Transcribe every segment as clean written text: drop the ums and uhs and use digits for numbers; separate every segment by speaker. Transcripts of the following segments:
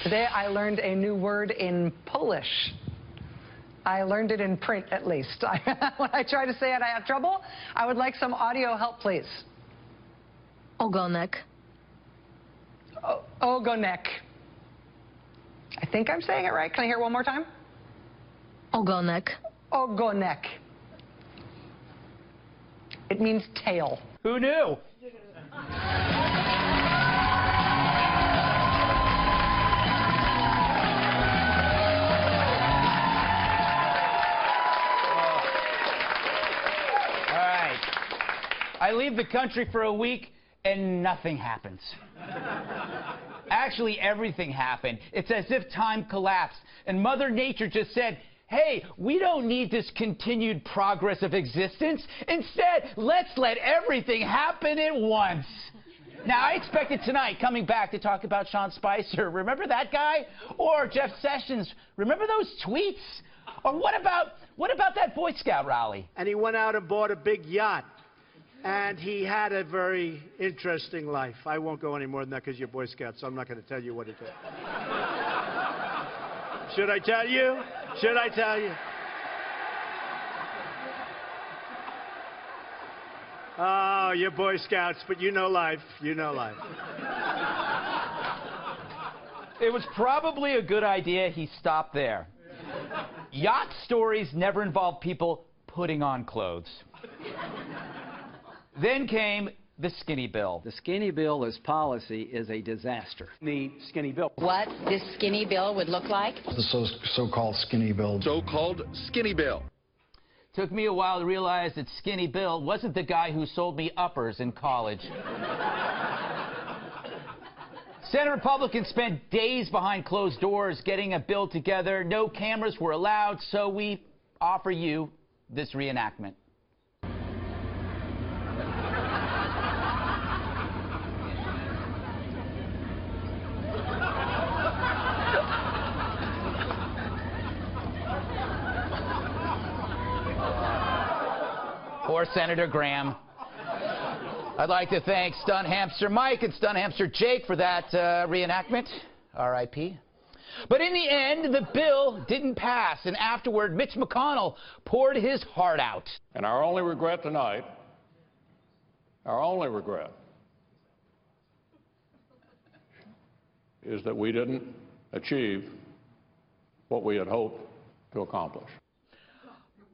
Speaker 1: Today I learned a new word in Polish. I learned it in print, at least. When I try to say it, I have trouble. I would like some audio help, please.
Speaker 2: Ogonek.
Speaker 1: Ogonek. I think I'm saying it right. Can I hear it one more time?
Speaker 2: Ogonek.
Speaker 1: Ogonek. It means tail.
Speaker 3: Who knew? I leave the country for a week and nothing happens. Actually, everything happened. It's as if time collapsed and Mother Nature just said, hey, we don't need this continued progress of existence. Instead, let's let everything happen at once. Now, I expected tonight, coming back to talk about Sean Spicer, remember that guy? Or Jeff Sessions, remember those tweets? Or what about that Boy Scout rally?
Speaker 4: And he went out and bought a big yacht. And he had a very interesting life. I won't go any more than that because you're Boy Scout, so I'm not going to tell you what he did. Should I tell you? Should I tell you? Oh, you're Boy Scouts, but you know life. You know life.
Speaker 3: It was probably a good idea he stopped there. Yacht stories never involve people putting on clothes. Then came the skinny bill.
Speaker 5: The skinny bill's policy is a disaster.
Speaker 4: The skinny bill.
Speaker 6: What this skinny bill would look like?
Speaker 7: The so-called skinny bill.
Speaker 8: So-called skinny bill.
Speaker 3: Took me a while to realize that Skinny Bill wasn't the guy who sold me uppers in college. Senate Republicans spent days behind closed doors getting a bill together. No cameras were allowed, so we offer you this reenactment. Poor Senator Graham. I'd like to thank Stunt Hamster Mike and Stunt Hamster Jake for that reenactment. R.I.P. But in the end, the bill didn't pass, and afterward, Mitch McConnell poured his heart out.
Speaker 9: And our only regret tonight, our only regret, is that we didn't achieve what we had hoped to accomplish.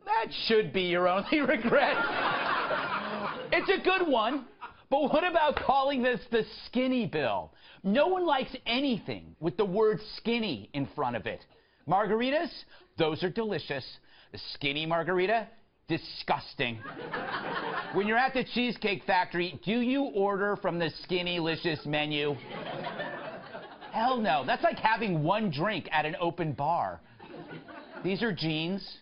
Speaker 3: That should be your only regret. It's a good one, but what about calling this the skinny bill? No one likes anything with the word skinny in front of it. Margaritas, those are delicious. The skinny margarita, disgusting. When you're at the Cheesecake Factory, do you order from the Skinnylicious menu? Hell no, that's like having one drink at an open bar. These are jeans.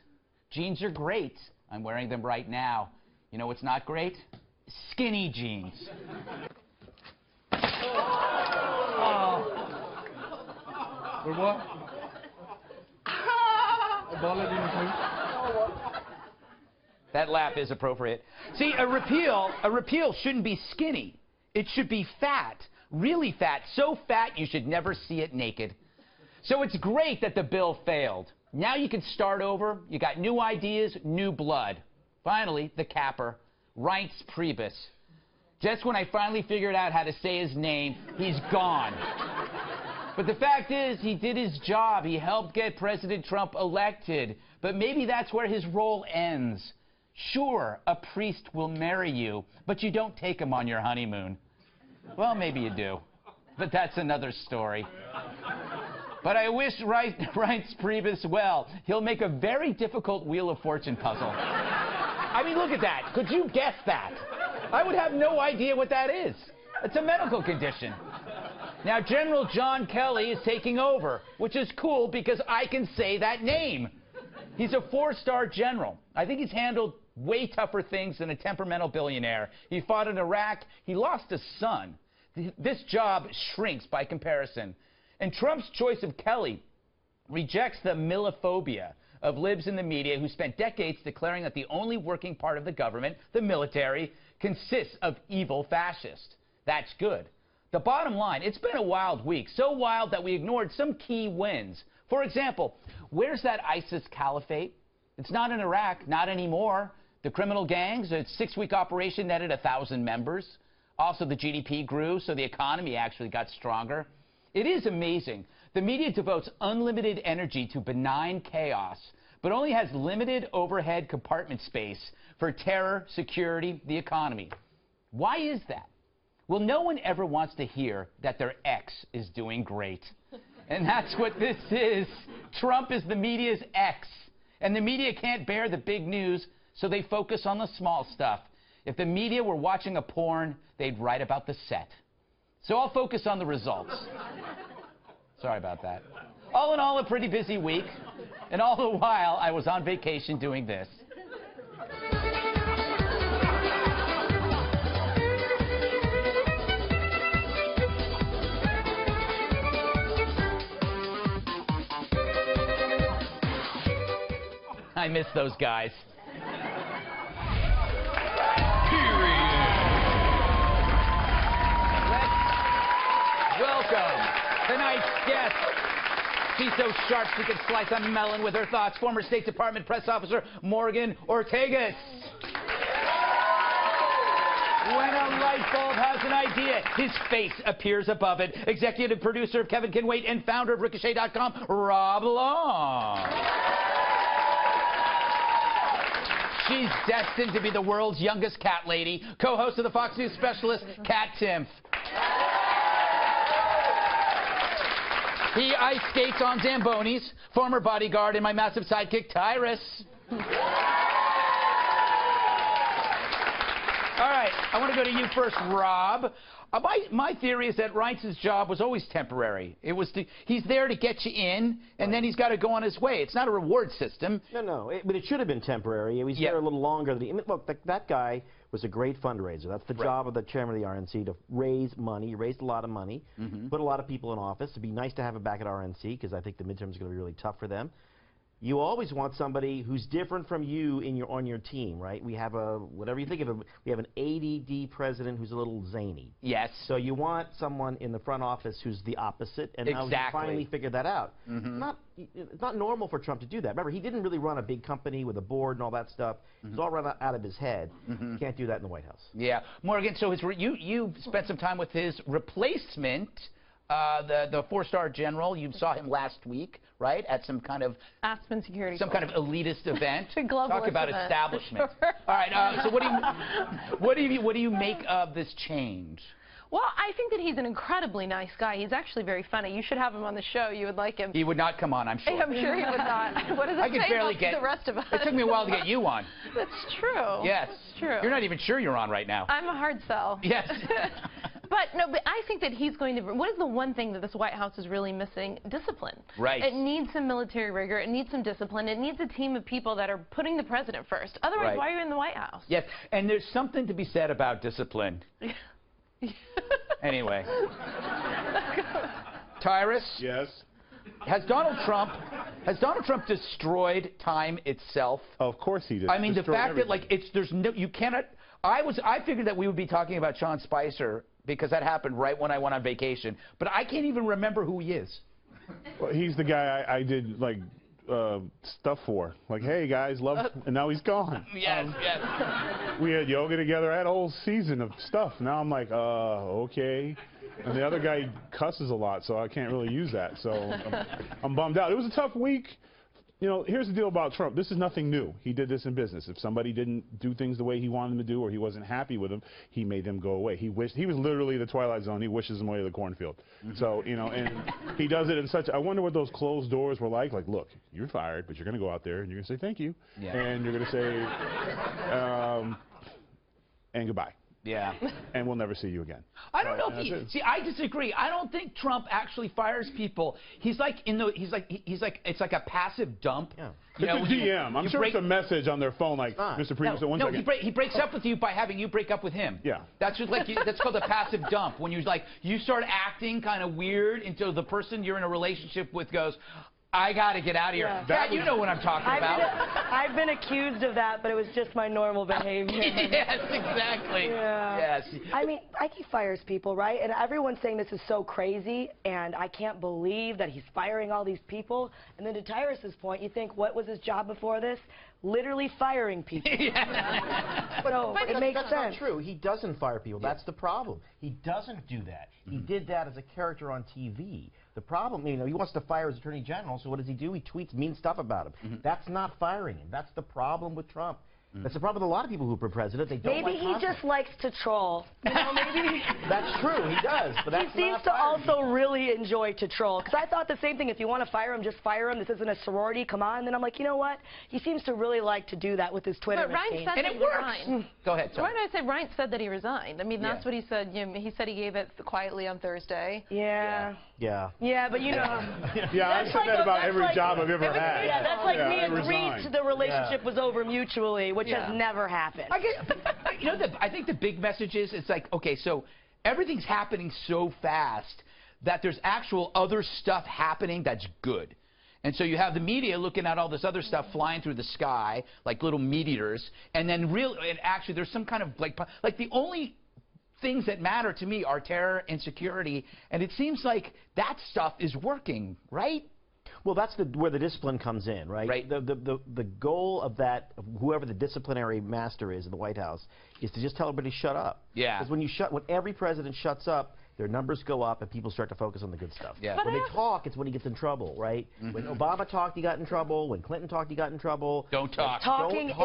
Speaker 3: Jeans are great. I'm wearing them right now. You know what's not great? Skinny jeans.
Speaker 4: What?
Speaker 3: That laugh is appropriate. See, a repeal shouldn't be skinny. It should be fat, really fat, so fat you should never see it naked. So it's great that the bill failed. Now you can start over. You got new ideas, new blood. Finally, the capper, Reince Priebus. Just when I finally figured out how to say his name, he's gone. But the fact is, he did his job. He helped get President Trump elected. But maybe that's where his role ends. Sure, a priest will marry you, but you don't take him on your honeymoon. Well, maybe you do. But that's another story. But I wish Reince Priebus well. He'll make a very difficult Wheel of Fortune puzzle. I mean, look at that. Could you guess that? I would have no idea what that is. It's a medical condition. Now, General John Kelly is taking over, which is cool because I can say that name. He's a 4-star general. I think he's handled way tougher things than a temperamental billionaire. He fought in Iraq. He lost a son. This job shrinks by comparison. And Trump's choice of Kelly rejects the millophobia of libs in the media who spent decades declaring that the only working part of the government, the military, consists of evil fascists. That's good. The bottom line, it's been a wild week, so wild that we ignored some key wins. For example, where's that ISIS caliphate? It's not in Iraq, not anymore. The criminal gangs, a 6-week operation netted 1,000 members. Also, the GDP grew, so the economy actually got stronger. It is amazing. The media devotes unlimited energy to benign chaos, but only has limited overhead compartment space for terror, security, the economy. Why is that? Well, no one ever wants to hear that their ex is doing great. And that's what this is. Trump is the media's ex. And the media can't bear the big news, so they focus on the small stuff. If the media were watching a porn, they'd write about the set. So I'll focus on the results. Sorry about that. All in all, a pretty busy week. And all the while, I was on vacation doing this. I miss those guys. Let's welcome tonight's guest. She's so sharp she can slice a melon with her thoughts. Former State Department press officer Morgan Ortagus. When a light bulb has an idea, his face appears above it. Executive producer of Kevin Can Wait and founder of Ricochet.com, Rob Long. She's destined to be the world's youngest cat lady, co-host of the Fox News specialist, Cat Timpf. He ice skates on Zambonis, former bodyguard and my massive sidekick, Tyrus. All right, I want to go to you first, Rob. My theory is that Reince's job was always temporary. He's there to get you in, and then he's got to go on his way. It's not a reward system.
Speaker 8: No, but it should have been temporary. He was there a little longer. Look, that guy was a great fundraiser. That's the job of the chairman of the RNC, to raise money. He raised a lot of money, put a lot of people in office. It'd be nice to have him back at RNC, because I think the midterms are going to be really tough for them. You always want somebody who's different from you on your team, right? We have whatever you think of him, we have an ADD president who's a little zany.
Speaker 3: Yes.
Speaker 8: So you want someone in the front office who's the opposite, and now he finally figured that out. It's not normal for Trump to do that. Remember, he didn't really run a big company with a board and all that stuff. It's all run out of his head. You can't do that in the White House. Yeah.
Speaker 3: Morgan, so you spent some time with his replacement, the 4-star general. You saw him last week, right, at some kind of
Speaker 10: Aspen Security,
Speaker 3: some kind of elitist event.
Speaker 10: Talk
Speaker 3: about
Speaker 10: event.
Speaker 3: Establishment. Sure. All right. So what do you make of this change?
Speaker 10: Well, I think that he's an incredibly nice guy. He's actually very funny. You should have him on the show. You would like him.
Speaker 3: He would not come on, I'm sure.
Speaker 10: I'm sure he would not. What does it say about the rest of us?
Speaker 3: It took me a while to get you on.
Speaker 10: That's true.
Speaker 3: Yes.
Speaker 10: It's true.
Speaker 3: You're not even sure you're on right now.
Speaker 10: I'm a hard sell.
Speaker 3: Yes.
Speaker 10: But I think that he's going to. What is the one thing that this White House is really missing? Discipline.
Speaker 3: Right.
Speaker 10: It needs some military rigor. It needs some discipline. It needs a team of people that are putting the president first. Otherwise, why are you in the White House?
Speaker 3: Yes, and there's something to be said about discipline. Anyway. Tyrus?
Speaker 11: Yes?
Speaker 3: Has Donald Trump destroyed time itself?
Speaker 11: Of course he did.
Speaker 3: I mean, the fact that you cannot. I figured that we would be talking about Sean Spicer because that happened right when I went on vacation, but I can't even remember who he is.
Speaker 11: Well, he's the guy I did stuff for. Like, hey guys, and now he's gone.
Speaker 3: Yes, yes.
Speaker 11: We had yoga together. I had a whole season of stuff. Now I'm like, okay. And the other guy cusses a lot, so I can't really use that. So I'm bummed out. It was a tough week. You know, here's the deal about Trump. This is nothing new. He did this in business. If somebody didn't do things the way he wanted them to do, or he wasn't happy with them, he made them go away. He was literally the Twilight Zone. He wishes them away to the cornfield. So, you know, and he does it in such, I wonder what those closed doors were like. Like, look, you're fired, but you're going to go out there and you're going to say thank you. Yeah. And you're going to say, and goodbye.
Speaker 3: Yeah.
Speaker 11: And we'll never see you again.
Speaker 3: I don't know if see, I disagree. I don't think Trump actually fires people. He's like it's like a passive dump. Yeah.
Speaker 11: You know, it's a DM. I'm sure it's a message on their phone like, Mr. President, one second.
Speaker 3: He breaks up with you by having you break up with him.
Speaker 11: Yeah.
Speaker 3: That's just like that's called a passive dump. When you start acting kind of weird until the person you're in a relationship with goes, I got to get out of here.
Speaker 12: Yeah.
Speaker 3: Dad, you know what I'm talking about.
Speaker 12: I've been accused of that, but it was just my normal behavior.
Speaker 3: Yes, exactly.
Speaker 12: Yeah.
Speaker 3: Yes.
Speaker 12: I mean, he fires people, right? And everyone's saying this is so crazy, and I can't believe that he's firing all these people. And then to Tyrus's point, you think, what was his job before this? Literally firing people. But it makes
Speaker 8: that's
Speaker 12: sense.
Speaker 8: not true. He doesn't fire people. That's the problem. He doesn't do that. He did that as a character on TV. The problem, he wants to fire his attorney general, so what does he do? He tweets mean stuff about him. That's not firing him. That's the problem with Trump. That's the problem with a lot of people who are president. They don't
Speaker 12: Maybe
Speaker 8: like
Speaker 12: he
Speaker 8: conflict.
Speaker 12: just likes to troll. Maybe.
Speaker 8: That's true. He does, but that's
Speaker 12: He seems to also really enjoy to troll. Because I thought the same thing. If you want to fire him, just fire him. This isn't a sorority. Come on. And then I'm like, you know what? He seems to really like to do that with his Twitter
Speaker 10: But Ryan
Speaker 12: machine.
Speaker 10: said
Speaker 3: And
Speaker 10: that
Speaker 3: it
Speaker 10: he
Speaker 3: works.
Speaker 10: resigned.
Speaker 3: Go ahead,
Speaker 10: Why did I say Ryan said that he resigned? I mean, that's what he said. He said he gave it quietly on Thursday.
Speaker 12: Yeah.
Speaker 8: Yeah.
Speaker 12: Yeah, but
Speaker 11: Yeah, I've said that about every job I've ever had.
Speaker 12: Yeah, that's like me
Speaker 11: I
Speaker 12: agreed
Speaker 11: resigned.
Speaker 12: the relationship was over mutually, which has never happened.
Speaker 3: I think the big message is, it's like, okay, so everything's happening so fast that there's actual other stuff happening that's good. And so you have the media looking at all this other stuff flying through the sky, like little meteors, and then actually there's some kind of, like the only things that matter to me are terror and security, and it seems like that stuff is working, right?
Speaker 8: Well, that's where the discipline comes in, right?
Speaker 3: Right.
Speaker 8: The goal of that, whoever the disciplinary master is in the White House, is to just tell everybody to shut up.
Speaker 3: Yeah.
Speaker 8: Because when every president shuts up, their numbers go up and people start to focus on the good stuff.
Speaker 3: Yeah.
Speaker 8: When they talk, it's when he gets in trouble, right? When Obama talked, he got in trouble. When Clinton talked, he got in trouble.
Speaker 3: Don't talk.
Speaker 12: Talking is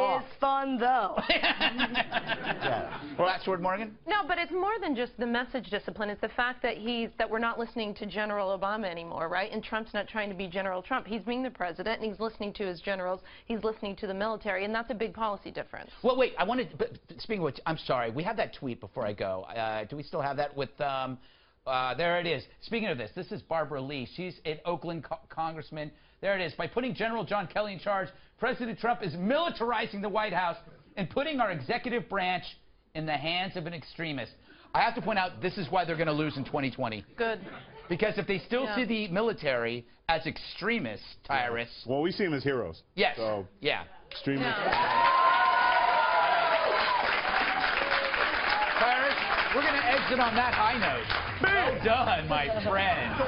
Speaker 12: fun, though.
Speaker 8: Yeah.
Speaker 3: Last word, Morgan?
Speaker 10: No, but it's more than just the message discipline. It's the fact that we're not listening to General Obama anymore, right? And Trump's not trying to be General Trump. He's being the president, and he's listening to his generals. He's listening to the military, and that's a big policy difference.
Speaker 3: Well, wait. But speaking of which, I'm sorry. We have that tweet before I go. Do we still have that with? There it is. Speaking of this is Barbara Lee. She's an Oakland congressman. There it is. By putting General John Kelly in charge, President Trump is militarizing the White House and putting our executive branch in the hands of an extremist. I have to point out, this is why they're going to lose in 2020.
Speaker 10: Good.
Speaker 3: Because if they still see the military as extremists, Tyrus.
Speaker 11: Well, we see them as heroes.
Speaker 3: Yes.
Speaker 11: So,
Speaker 3: yeah.
Speaker 11: extremists.
Speaker 3: Tyrus, we're going to exit on that high note. Well done, my friend.